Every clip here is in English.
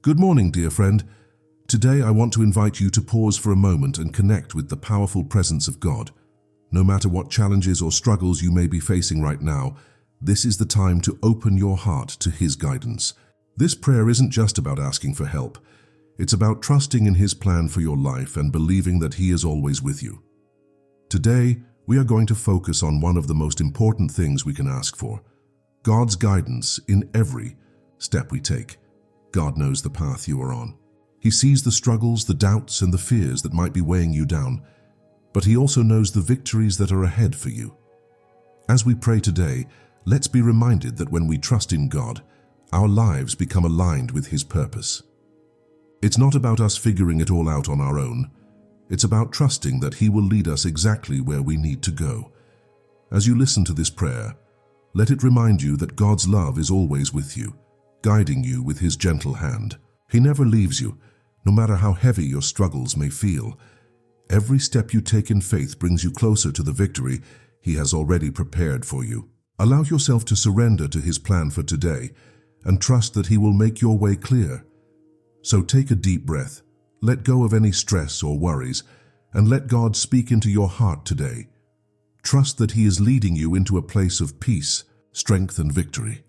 Good morning, dear friend. Today I want to invite you to pause for a moment and connect with the powerful presence of God. No matter what challenges or struggles you may be facing right now, this is the time to open your heart to His guidance. This prayer isn't just about asking for help. It's about trusting in His plan for your life and believing that He is always with you. Today, we are going to focus on one of the most important things we can ask for: God's guidance in every step we take. God knows the path you are on. He sees the struggles, the doubts, and the fears that might be weighing you down, but He also knows the victories that are ahead for you. As we pray today, let's be reminded that when we trust in God, our lives become aligned with His purpose. It's not about us figuring it all out on our own. It's about trusting that He will lead us exactly where we need to go. As you listen to this prayer, let it remind you that God's love is always with you, guiding you with His gentle hand. He never leaves you, no matter how heavy your struggles may feel. Every step you take in faith brings you closer to the victory He has already prepared for you. Allow yourself to surrender to His plan for today and trust that He will make your way clear. So take a deep breath, let go of any stress or worries, and let God speak into your heart today. Trust that He is leading you into a place of peace, strength, and victory.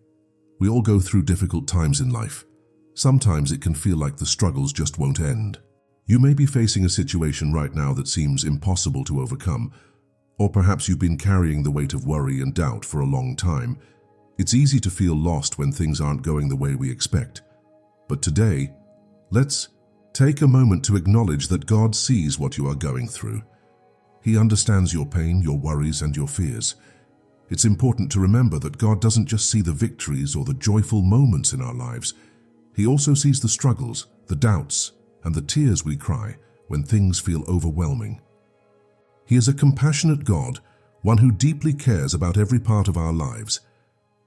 We all go through difficult times in life. Sometimes it can feel like the struggles just won't end. You may be facing a situation right now that seems impossible to overcome, or perhaps you've been carrying the weight of worry and doubt for a long time. It's easy to feel lost when things aren't going the way we expect. But today, let's take a moment to acknowledge that God sees what you are going through. He understands your pain, your worries, and your fears. It's important to remember that God doesn't just see the victories or the joyful moments in our lives. He also sees the struggles, the doubts, and the tears we cry when things feel overwhelming. He is a compassionate God, one who deeply cares about every part of our lives.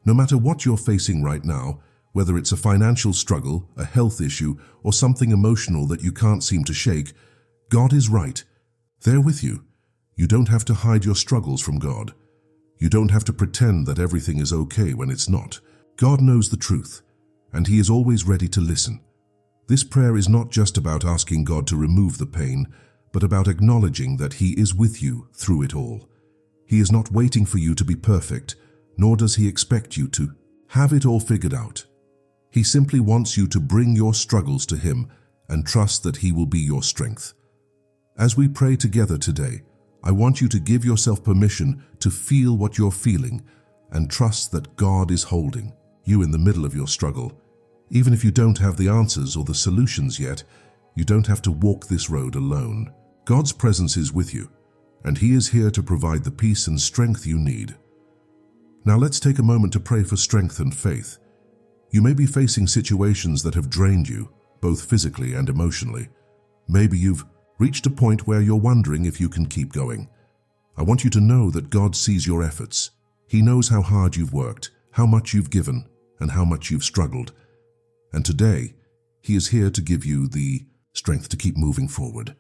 No matter what you're facing right now, whether it's a financial struggle, a health issue, or something emotional that you can't seem to shake, God is right there with you. You don't have to hide your struggles from God. You don't have to pretend that everything is okay when it's not. God knows the truth, and He is always ready to listen. This prayer is not just about asking God to remove the pain, but about acknowledging that He is with you through it all. He is not waiting for you to be perfect, nor does He expect you to have it all figured out. He simply wants you to bring your struggles to Him and trust that He will be your strength. As we pray together today, I want you to give yourself permission to feel what you're feeling and trust that God is holding you in the middle of your struggle. Even if you don't have the answers or the solutions yet, you don't have to walk this road alone. God's presence is with you, and He is here to provide the peace and strength you need. Now let's take a moment to pray for strength and faith. You may be facing situations that have drained you, both physically and emotionally. Maybe you've reached a point where you're wondering if you can keep going. I want you to know that God sees your efforts. He knows how hard you've worked, how much you've given, and how much you've struggled. And today, He is here to give you the strength to keep moving forward.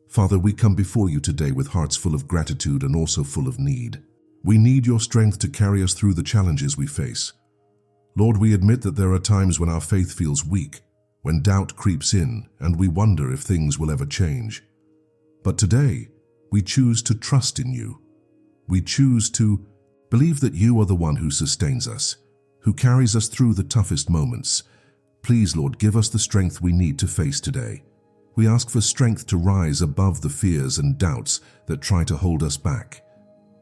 Father, we come before you today with hearts full of gratitude and also full of need. We need your strength to carry us through the challenges we face. Lord, we admit that there are times when our faith feels weak, when doubt creeps in and we wonder if things will ever change. But today, we choose to trust in you. We choose to believe that you are the one who sustains us, who carries us through the toughest moments. Please, Lord, give us the strength we need to face today. We ask for strength to rise above the fears and doubts that try to hold us back.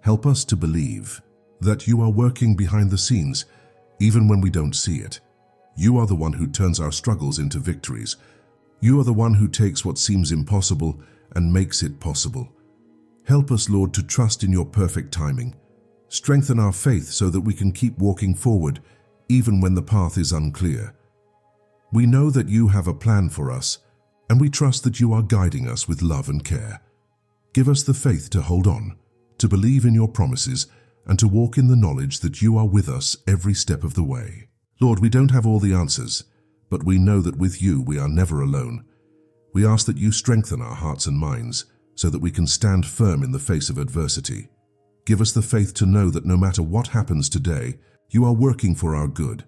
Help us to believe that you are working behind the scenes, even when we don't see it. You are the one who turns our struggles into victories. You are the one who takes what seems impossible and makes it possible. Help us, Lord, to trust in your perfect timing. Strengthen our faith so that we can keep walking forward, even when the path is unclear. We know that you have a plan for us, and we trust that you are guiding us with love and care. Give us the faith to hold on, to believe in your promises, and to walk in the knowledge that you are with us every step of the way. Lord, we don't have all the answers, but we know that with you we are never alone. We ask that you strengthen our hearts and minds so that we can stand firm in the face of adversity. Give us the faith to know that no matter what happens today, you are working for our good.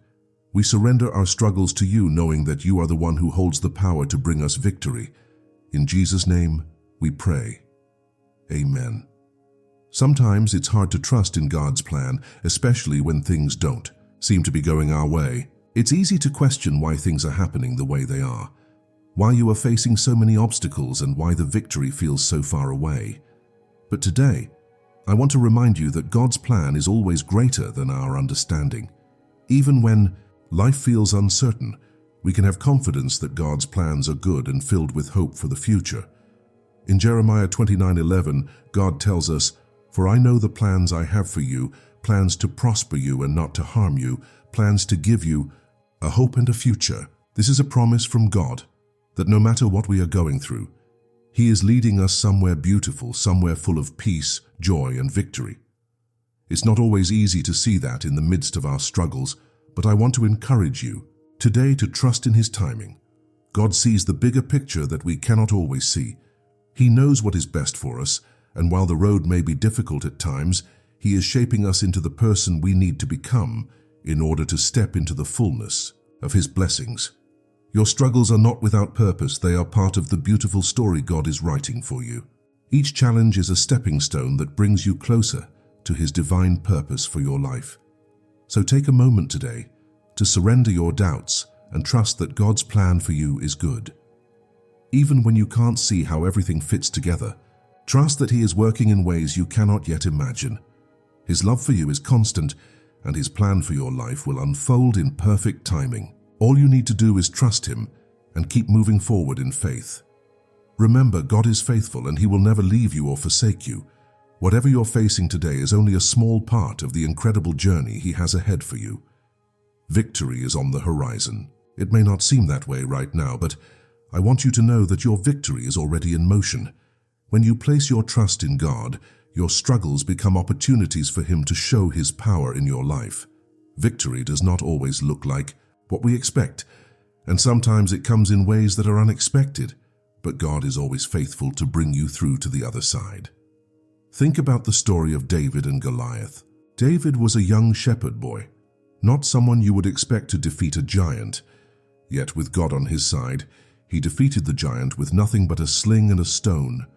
We surrender our struggles to you, knowing that you are the one who holds the power to bring us victory. In Jesus' name, we pray. Amen. Sometimes it's hard to trust in God's plan, especially when things don't seem to be going our way. It's easy to question why things are happening the way they are, why you are facing so many obstacles, and why the victory feels so far away. But today, I want to remind you that God's plan is always greater than our understanding. Even when life feels uncertain, we can have confidence that God's plans are good and filled with hope for the future. In Jeremiah 29:11, God tells us, "For I know the plans I have for you, plans to prosper you and not to harm you, plans to give you a hope and a future." This is a promise from God that no matter what we are going through, He is leading us somewhere beautiful, somewhere full of peace, joy, and victory. It's not always easy to see that in the midst of our struggles, but I want to encourage you today to trust in His timing. God sees the bigger picture that we cannot always see. He knows what is best for us, and while the road may be difficult at times, He is shaping us into the person we need to become in order to step into the fullness of His blessings. Your struggles are not without purpose. They are part of the beautiful story God is writing for you. Each challenge is a stepping stone that brings you closer to His divine purpose for your life. So take a moment today to surrender your doubts and trust that God's plan for you is good. Even when you can't see how everything fits together, trust that He is working in ways you cannot yet imagine. His love for you is constant, and His plan for your life will unfold in perfect timing. All you need to do is trust Him and keep moving forward in faith. Remember, God is faithful and He will never leave you or forsake you. Whatever you're facing today is only a small part of the incredible journey He has ahead for you. Victory is on the horizon. It may not seem that way right now, but I want you to know that your victory is already in motion. When you place your trust in God, your struggles become opportunities for Him to show His power in your life. Victory does not always look like what we expect, and sometimes it comes in ways that are unexpected, but God is always faithful to bring you through to the other side. Think about the story of David and Goliath. David was a young shepherd boy, not someone you would expect to defeat a giant. Yet with God on his side, he defeated the giant with nothing but a sling and a stone.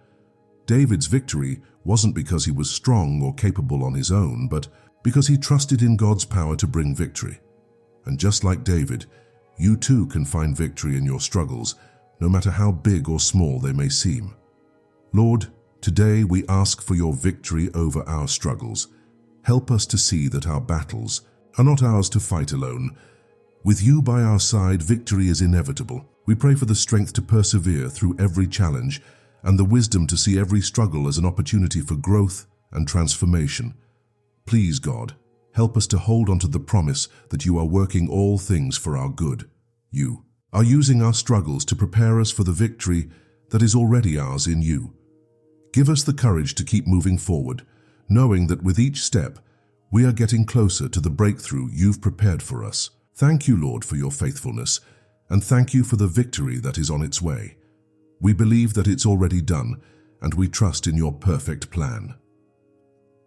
David's victory wasn't because he was strong or capable on his own, but because he trusted in God's power to bring victory. And just like David, you too can find victory in your struggles, no matter how big or small they may seem. Lord, today we ask for your victory over our struggles. Help us to see that our battles are not ours to fight alone. With you by our side, victory is inevitable. We pray for the strength to persevere through every challenge and the wisdom to see every struggle as an opportunity for growth and transformation. Please, God, help us to hold on to the promise that you are working all things for our good. You are using our struggles to prepare us for the victory that is already ours in you. Give us the courage to keep moving forward, knowing that with each step, we are getting closer to the breakthrough you've prepared for us. Thank you, Lord, for your faithfulness, and thank you for the victory that is on its way. We believe that it's already done, and we trust in your perfect plan.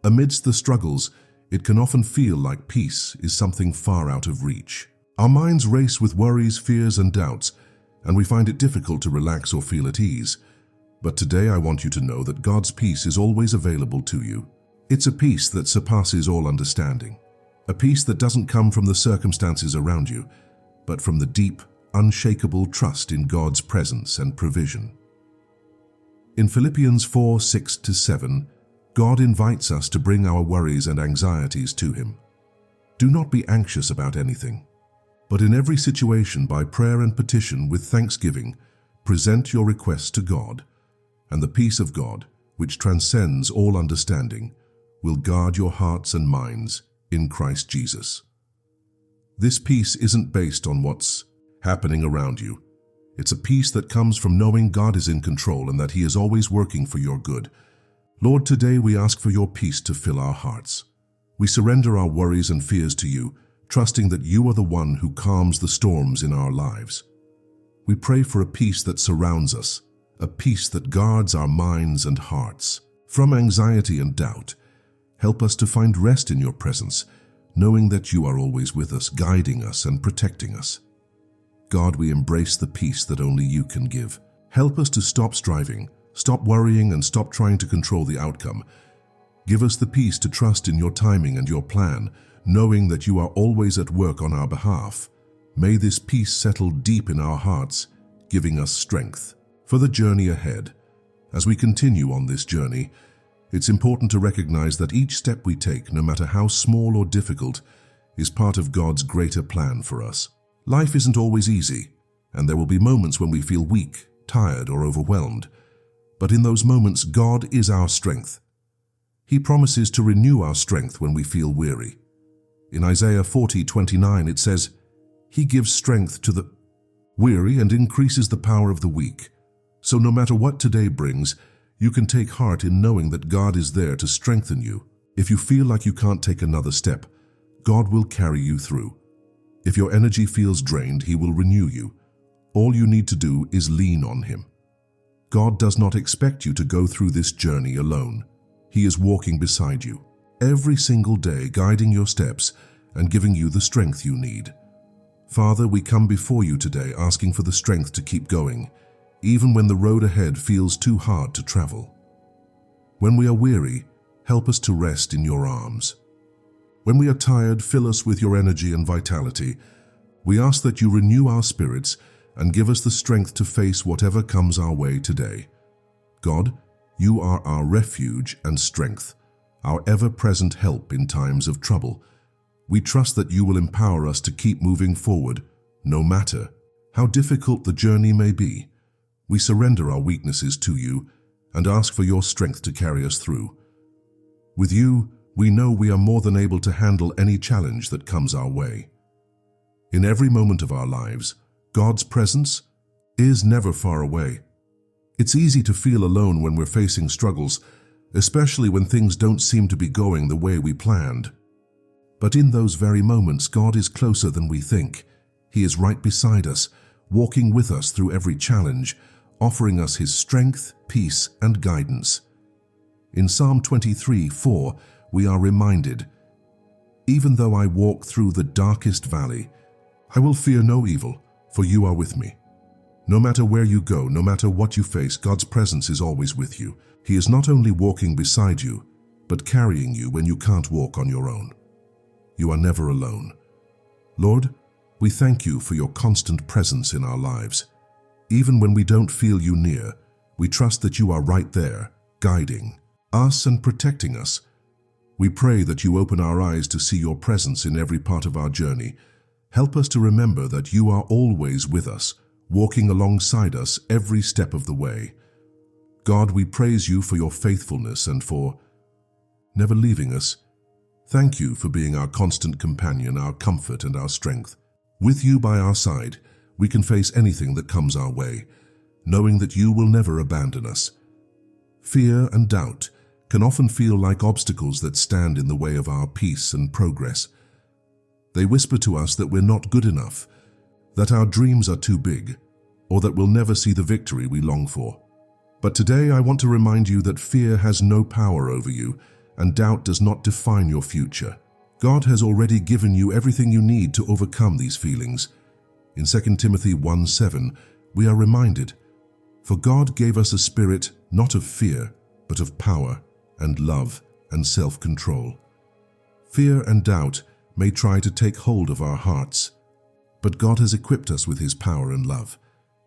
Amidst the struggles, it can often feel like peace is something far out of reach. Our minds race with worries, fears, and doubts, and we find it difficult to relax or feel at ease. But today I want you to know that God's peace is always available to you. It's a peace that surpasses all understanding. A peace that doesn't come from the circumstances around you, but from the deep, unshakable trust in God's presence and provision. In Philippians 4:6-7, God invites us to bring our worries and anxieties to Him. Do not be anxious about anything, but in every situation by prayer and petition with thanksgiving, present your requests to God, and the peace of God, which transcends all understanding, will guard your hearts and minds in Christ Jesus. This peace isn't based on what's happening around you. It's a peace that comes from knowing God is in control and that He is always working for your good. Lord, today we ask for your peace to fill our hearts. We surrender our worries and fears to you, trusting that you are the one who calms the storms in our lives. We pray for a peace that surrounds us, a peace that guards our minds and hearts from anxiety and doubt. Help us to find rest in your presence, knowing that you are always with us, guiding us and protecting us. God, we embrace the peace that only you can give. Help us to stop striving, stop worrying, and stop trying to control the outcome. Give us the peace to trust in your timing and your plan, knowing that you are always at work on our behalf. May this peace settle deep in our hearts, giving us strength for the journey ahead. As we continue on this journey, it's important to recognize that each step we take, no matter how small or difficult, is part of God's greater plan for us. Life isn't always easy, and there will be moments when we feel weak, tired, or overwhelmed. But in those moments, God is our strength. He promises to renew our strength when we feel weary. In Isaiah 40:29, it says, "He gives strength to the weary and increases the power of the weak." So no matter what today brings, you can take heart in knowing that God is there to strengthen you. If you feel like you can't take another step, God will carry you through. If your energy feels drained, He will renew you. All you need to do is lean on Him. God does not expect you to go through this journey alone. He is walking beside you, every single day, guiding your steps and giving you the strength you need. Father, we come before you today asking for the strength to keep going, even when the road ahead feels too hard to travel. When we are weary, help us to rest in your arms. When we are tired, fill us with your energy and vitality. We ask that you renew our spirits and give us the strength to face whatever comes our way today. God, you are our refuge and strength, our ever-present help in times of trouble. We trust that you will empower us to keep moving forward, no matter how difficult the journey may be. We surrender our weaknesses to you and ask for your strength to carry us through. With you, we know we are more than able to handle any challenge that comes our way. In every moment of our lives, God's presence is never far away. It's easy to feel alone when we're facing struggles, especially when things don't seem to be going the way we planned. But in those very moments, God is closer than we think. He is right beside us, walking with us through every challenge, offering us His strength, peace, and guidance. In Psalm 23:4, we are reminded, "Even though I walk through the darkest valley, I will fear no evil, for you are with me." No matter where you go, no matter what you face, God's presence is always with you. He is not only walking beside you, but carrying you when you can't walk on your own. You are never alone. Lord, we thank you for your constant presence in our lives. Even when we don't feel you near, we trust that you are right there, guiding us and protecting us. We pray that you open our eyes to see your presence in every part of our journey. Help us to remember that you are always with us, walking alongside us every step of the way. God, we praise you for your faithfulness and for never leaving us. Thank you for being our constant companion, our comfort and our strength. With you by our side, we can face anything that comes our way, knowing that you will never abandon us. Fear and doubt can often feel like obstacles that stand in the way of our peace and progress. They whisper to us that we're not good enough, that our dreams are too big, or that we'll never see the victory we long for. But today I want to remind you that fear has no power over you, and doubt does not define your future. God has already given you everything you need to overcome these feelings. In 2 Timothy 1:7, we are reminded, "For God gave us a spirit not of fear, but of power and love and self-control." Fear and doubt may try to take hold of our hearts, but God has equipped us with His power and love.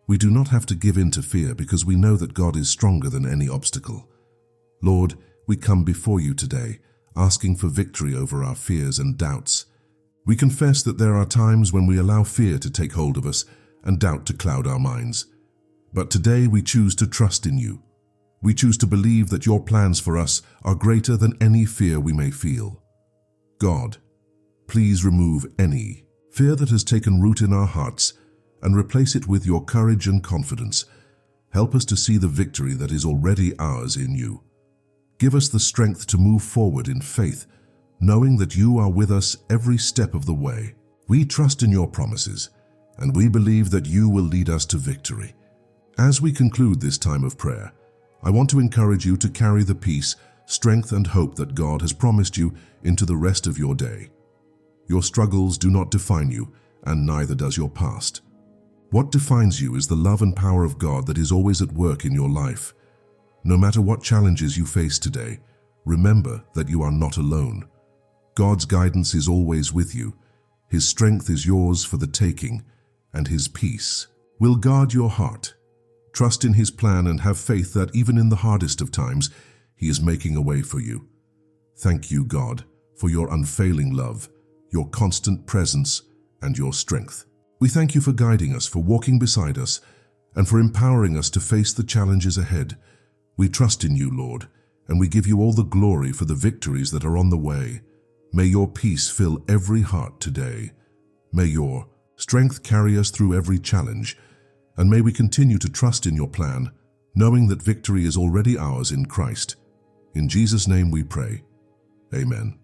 We do not have to give in to fear because we know that God is stronger than any obstacle. Lord, we come before you today, asking for victory over our fears and doubts. We confess that there are times when we allow fear to take hold of us and doubt to cloud our minds. But today we choose to trust in you. We choose to believe that your plans for us are greater than any fear we may feel. God, please remove any fear that has taken root in our hearts and replace it with your courage and confidence. Help us to see the victory that is already ours in you. Give us the strength to move forward in faith, knowing that you are with us every step of the way. We trust in your promises, and we believe that you will lead us to victory. As we conclude this time of prayer, I want to encourage you to carry the peace, strength, and hope that God has promised you into the rest of your day. Your struggles do not define you, and neither does your past. What defines you is the love and power of God that is always at work in your life. No matter what challenges you face today, remember that you are not alone. God's guidance is always with you. His strength is yours for the taking, and His peace will guard your heart. Trust in His plan and have faith that even in the hardest of times, He is making a way for you. Thank you, God, for your unfailing love, your constant presence, and your strength. We thank you for guiding us, for walking beside us, and for empowering us to face the challenges ahead. We trust in you, Lord, and we give you all the glory for the victories that are on the way. May your peace fill every heart today. May your strength carry us through every challenge, and may we continue to trust in your plan, knowing that victory is already ours in Christ. In Jesus' name we pray. Amen.